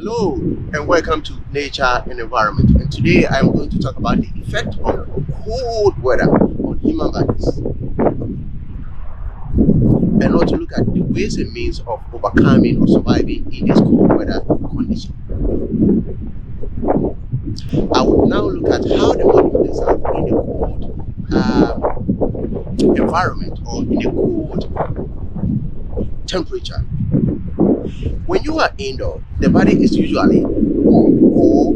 Hello and welcome to Nature and Environment. And today I'm going to talk about the effect of cold weather on human bodies and also look at the ways and means of overcoming or surviving in this cold weather condition. I will now look at how the body plays out in a cold environment or in a cold temperature. When you are indoor, the body is usually warm or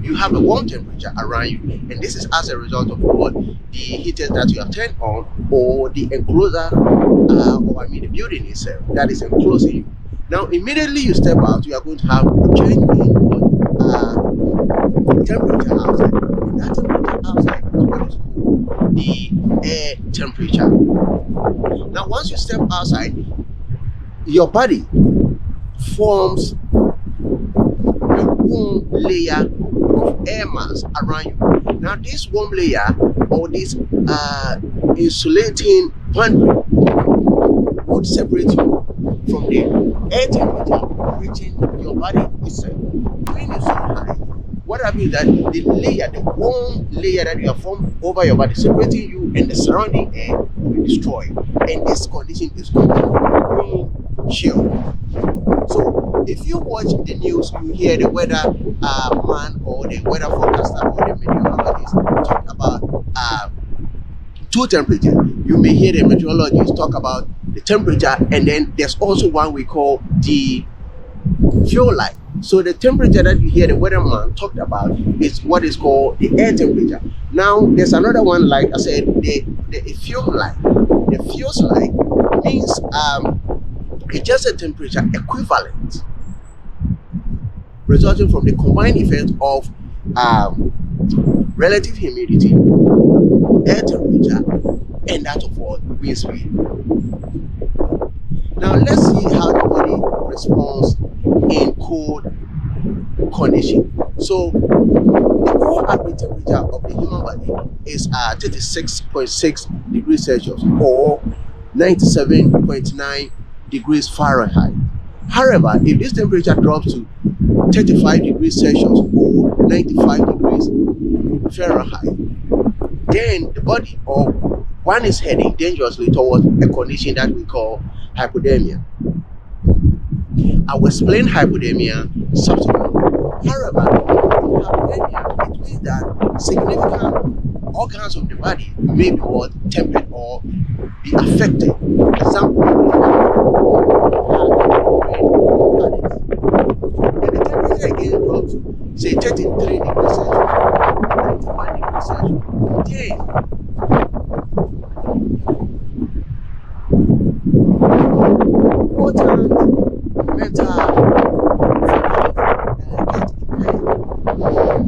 you have a warm temperature around you, and this is as a result of what the heaters that you have turned on or the enclosure the building itself that is enclosing you. Now immediately you step out, you are going to have a change in temperature outside, and that temperature outside is what is called the air temperature. Now once you step outside, your body forms a warm layer of air mass around you. Now this warm layer or this insulating boundary would separate you from the air temperature reaching your body itself. When it's so high, what happens is that the layer, the warm layer that you have formed over your body, separating you and the surrounding air, will be destroyed. And this condition is called green chill. So if you watch the news, you hear the weather man or the weather forecaster or the meteorologist talk about two temperatures. You may hear the meteorologist talk about the temperature, and then there's also one we call the fuel light. So the temperature that you hear the weatherman talked about is what is called the air temperature. Now there's another one, like I said, the fuel light. The fuel light means it's just a temperature equivalent resulting from the combined effect of relative humidity, air temperature, and that of what wind speed. Now let's see how the body responds in cold condition. So the core average temperature of the human body is 36.6 degrees Celsius or 97.9 degrees Fahrenheit. However, if this temperature drops to 35 degrees Celsius or 95 degrees Fahrenheit, then the body or one is heading dangerously towards a condition that we call hypothermia. I will explain hypothermia subsequently. However, hypothermia, it means that significant organs of the body may be tempered or be affected. Example, when the temperature again drops to say 33 degrees Celsius, 91 degrees Celsius, then important mental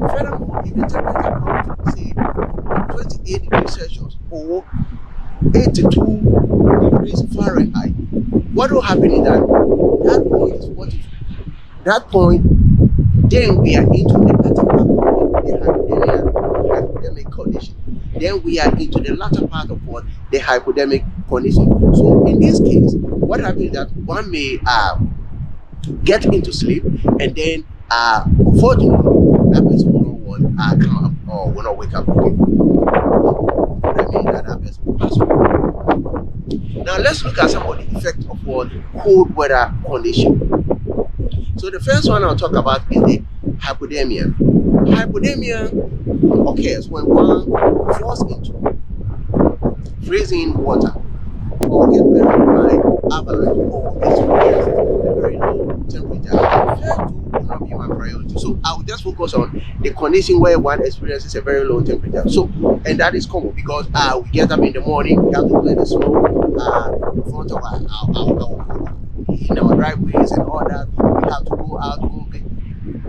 furthermore, if the temperature drops to say 28 degrees Celsius or 82 degrees Fahrenheit, what will happen is that then we are into the latter part of the hypothermic condition. Then we are into the latter part of what the hypothermic condition. So in this case, what happens is that one may get into sleep, and then unfortunately that person will not come up or will not wake up again. That means that person will pass away. Now let's look at some of the effects of what cold weather condition. So the first one I'll talk about is the hypothermia. Hypothermia occurs when one falls into freezing water or get buried by avalanche or experience a very low temperature. That will not be my priority. So I will just focus on the condition where one experiences a very low temperature. So, and that is common because we get up in the morning, we have to clear the snow in front of in our driveways and all that. We have to go out,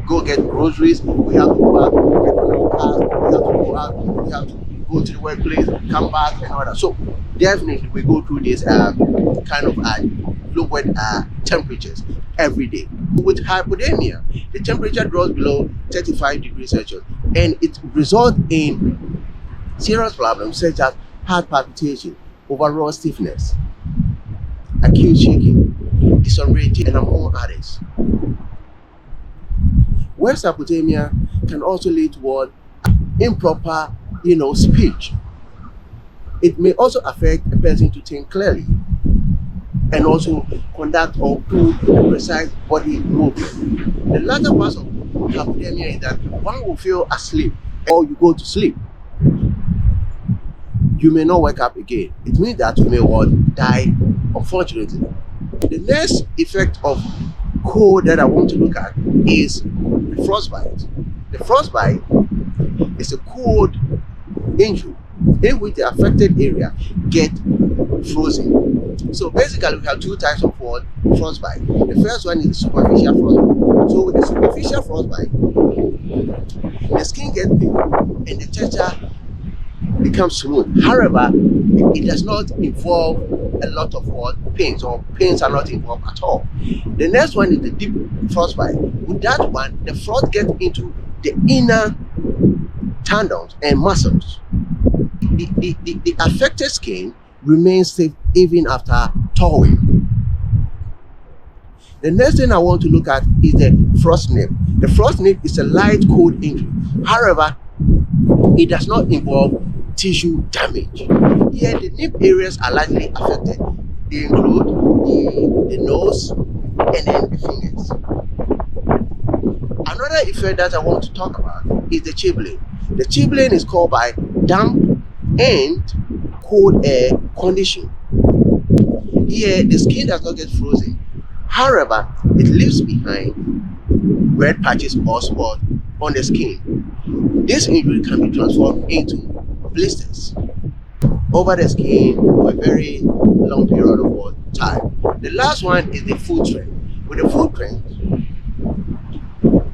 go get groceries. We have to go out, get on our cars. We have to go out. We have to go to the workplace, come back, and all that. So definitely we go through this kind of low temperatures every day. With hypothermia, the temperature drops below 35 degrees Celsius, and it results in serious problems such as heart palpitation, overall stiffness, acute shaking, disorientation, and among others. West hypothermia can also lead toward improper, speech. It may also affect a person to think clearly and also conduct or do a precise body movement. The latter part of hypothermia is that one will feel asleep or you go to sleep. You may not wake up again. It means that you may die, unfortunately. The next effect of cold that I want to look at is frostbite. The frostbite is a cold injury in which the affected area get frozen. So basically we have two types of frostbite. The first one is superficial frostbite. So with the superficial frostbite, the skin gets pale and the texture becomes smooth. However, it does not involve a lot of pains, or pains are not involved at all. The next one is the deep frostbite. With that one, the frost gets into the inner tendons and muscles. The affected skin remains safe even after thawing. The next thing I want to look at is the frost nip. The frost nip is a light cold injury. However, it does not involve tissue damage. Here, the nip areas are largely affected. They include the nose and then the fingers. Another effect that I want to talk about is the chilblain. The chilblain is caused by damp and cold air condition. Here, the skin does not get frozen. However, it leaves behind red patches or spots on the skin. This injury can be transformed into blisters over the skin for a very long period of time. The last one is the foot trend. With the foot trend,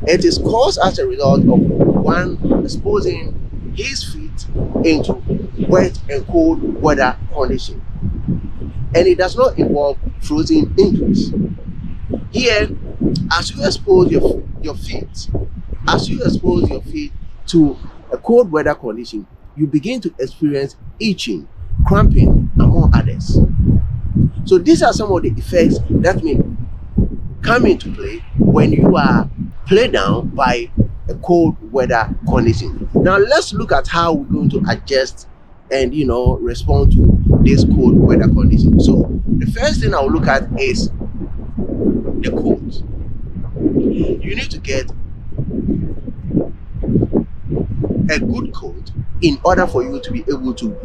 it is caused as a result of one exposing his feet into wet and cold weather conditions, and it does not involve frozen injuries. Here, as you expose your feet to a cold weather condition, you begin to experience itching, cramping, among others. So these are some of the effects that may come into play when you are played down by a cold weather condition. Now let's look at how we're going to adjust and respond to this cold weather condition. So the first thing I'll look at is the coat. You need to get a good coat in order for you to be able to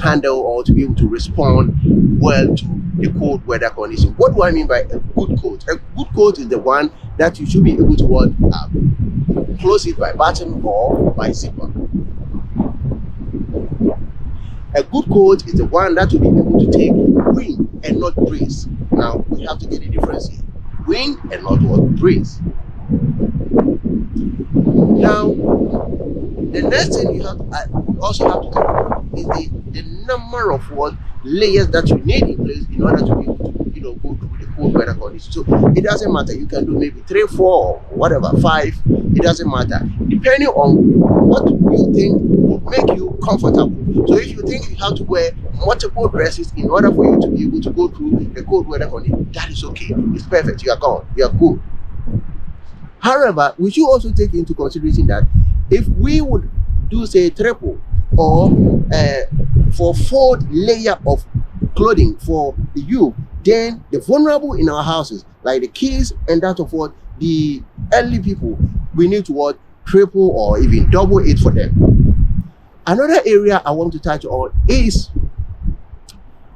handle or to be able to respond well to the cold weather condition. What do I mean by a good coat? A good coat is the one that you should be able to close it by button or by zipper. A good coat is the one that will be able to take wind and not breeze. Now we have to get the difference here. Wind and not breeze. Now, the next thing you also have to talk about is the number of layers that you need in place in order to be able to go through the cold weather conditions. So it doesn't matter. You can do maybe 3, 4, or whatever, 5. It doesn't matter, depending on what you think would make you comfortable. So if you think you have to wear multiple dresses in order for you to be able to go through the cold weather condition, that is okay. It's perfect. You are gone. You are good. However, we should also take into consideration that if we would do say triple or for 4th layer of clothing for the youth, then the vulnerable in our houses, like the kids and that of the elderly people, we need to triple or even double it for them. Another area I want to touch on is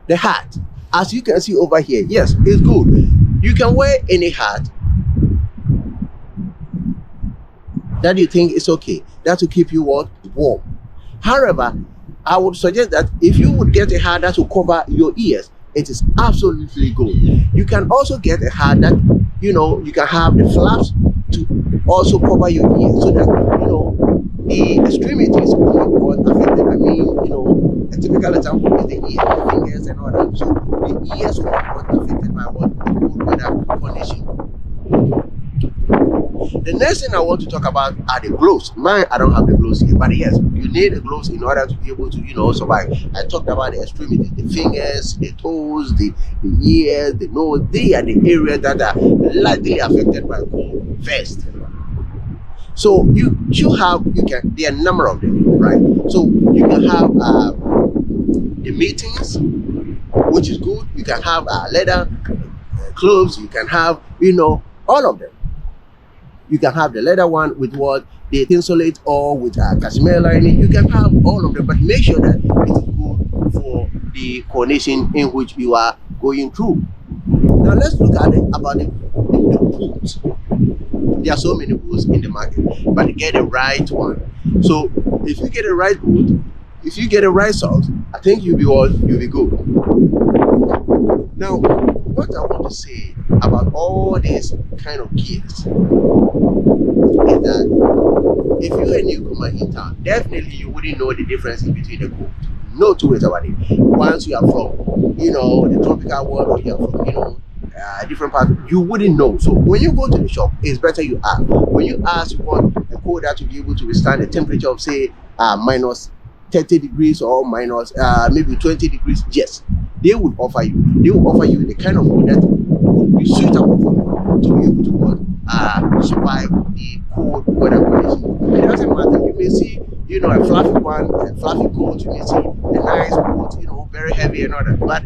the hat. As you can see over here, yes, it's good. You can wear any hat that you think is okay, that will keep you warm. However, I would suggest that if you would get a hat that will cover your ears, it is absolutely good. You can also get a hat that you can have the flaps to also cover your ears, so that the extremities will not be affected. I mean, a typical example is the ear, the fingers, and all that. So the ears will not be affected by the cold weather condition. The next thing I want to talk about are the gloves. Mine, I don't have the gloves here, but yes, you need the gloves in order to be able to survive. I talked about the extremities, the fingers, the toes, the ears, the nose. They are the areas that are likely affected by cold first. So you have, there are a number of them, right? So you can have the meetings, which is good. You can have leather clothes. You can have, all of them. You can have the leather one with what they insulate, or with cashmere lining. You can have all of them, but make sure that it is good for the coronation in which you are going through. Now let's look at it about the boots. There are so many boots in the market, but to get the right one. So if you get the right boot, if you get the right socks, I think you'll be good. Now, what I want to say about all these kind of gears is that if you're a newcomer in town, definitely you wouldn't know the difference between the coat. No two ways about it. Once you are from, the tropical world, or you are from, different parts, you wouldn't know. So when you go to the shop, it's better you ask. When you ask, you want a coat that to be able to withstand the temperature of, say, minus 30 degrees or minus maybe 20 degrees, yes, they will offer you. They will offer you the kind of coat that would be suitable for you to be able to survive the cold weather conditions. It doesn't matter. You may see, a fluffy one, a fluffy coat. You may see a nice coat, very heavy and all that, but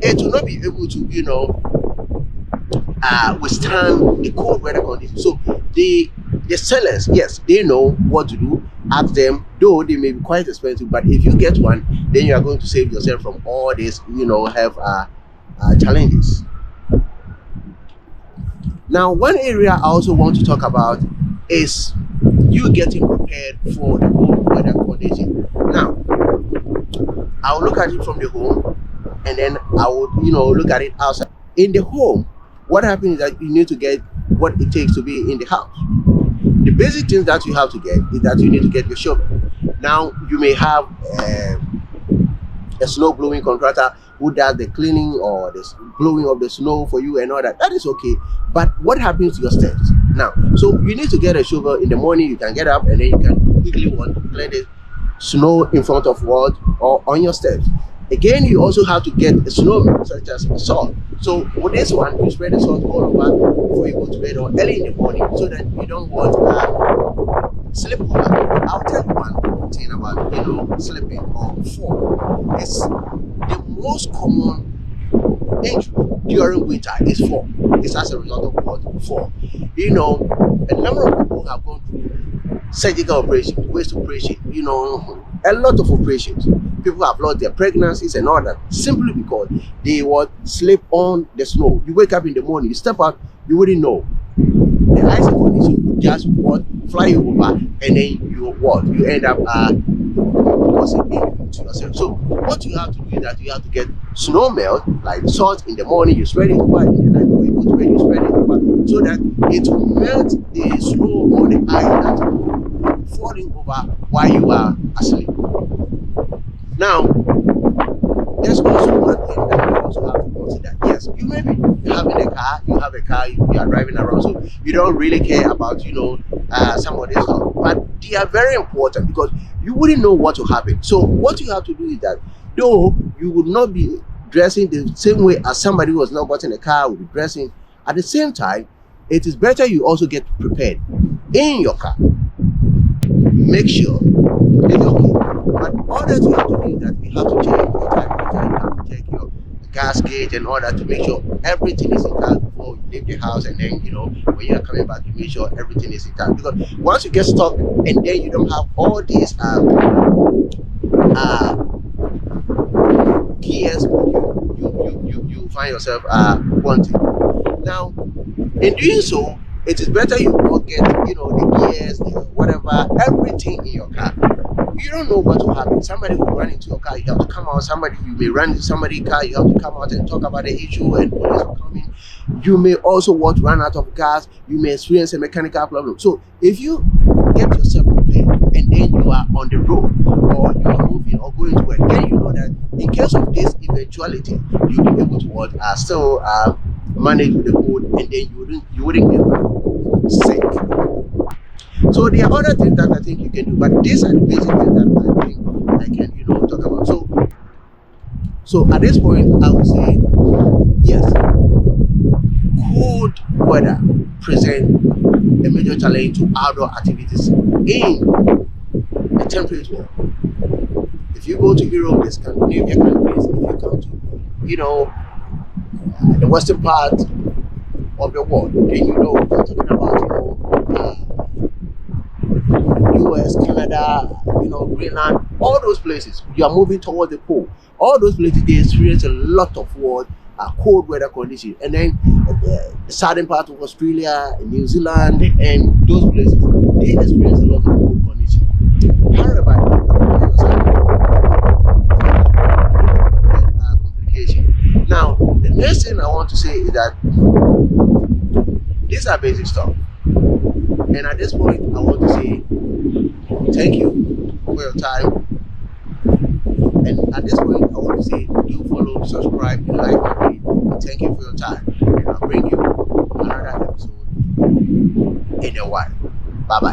it will not be able to, withstand the cold weather conditions. So the sellers, yes, they know what to do. Ask them, though they may be quite expensive, but if you get one, then you are going to save yourself from all this, have challenges. Now, one area I also want to talk about is you getting prepared for the cold weather condition. Now, I'll look at it from the home, and then I would, look at it outside. In the home, what happens is that you need to get what it takes to be in the house. The basic things that you have to get is that you need to get your shovel. Now, you may have a snow blowing contractor who does the cleaning or the blowing of the snow for you and all that. That is okay. But what happens to your steps? Now, so you need to get a shovel in the morning. You can get up and then you can quickly clear the snow in front of what or on your steps. Again, you also have to get a snow such as salt. So with this one, you spread the salt all over before you go to bed or early in the morning, so that you don't want slip over. I'll tell you one thing about slipping or fall. It's the most common injury during winter is fall. It's as a result of what? Fall. A number of people have gone through surgical operations, waist operation, a lot of operations. People have lost their pregnancies and all that simply because they would slip on the snow. You wake up in the morning, you step out, you wouldn't know. The icy condition would just fly you over, and then you end up causing injury to yourself. So what you have to do is that you have to get snow melt, like salt in the morning, you spread it over, in the night when you go to bed, you spread it over, so that it will melt the snow or the ice that's falling over while you are asleep. Now, there's also one thing that you also have to consider. Yes, you may be having a car, you are driving around, so you don't really care about, some of this stuff. But they are very important because you wouldn't know what will happen. So what you have to do is that, though you would not be dressing the same way as somebody who has not gotten a car will be dressing, at the same time, it is better you also get prepared in your car. Make sure it's okay. But all that you have to do is that you have to check your temperature, you have to check your gas gauge and all that to make sure everything is intact before you leave the house, and then when you are coming back, you make sure everything is intact. Because once you get stuck and then you don't have all these gears, you find yourself wanting. Now, in doing so, it is better you all get the gears, the whatever, everything in your car. You don't know what will happen. Somebody will run into your car, you have to come out. You may run into somebody's car, you have to come out and talk about the issue, and police will come in. You may also run out of gas, you may experience a mechanical problem. So if you get yourself prepared and then you are on the road, or you are moving or going to work, then you know that in case of this eventuality, you'll be able to still manage with the code, and then you wouldn't get sick. So there are other things that I think you can do, but these are the basic things that I think I can talk about. So at this point, I would say yes, cold weather presents a major challenge to outdoor activities in a temperate world. If you go to Europe, the Scandinavian countries, if you come to, the western part of the world, then you know what I'm talking about, US, Canada, Greenland, all those places, you are moving towards the pole. All those places, they experience a lot of cold weather conditions. And then the southern part of Australia, New Zealand, and those places, they experience a lot of cold conditions. However, complication. Now, the next thing I want to say is that these are basic stuff. And at this point, I want to say thank you for your time. And at this point, I want to say do follow, subscribe, and like my page. And thank you for your time. And I'll bring you another episode in a while. Bye bye.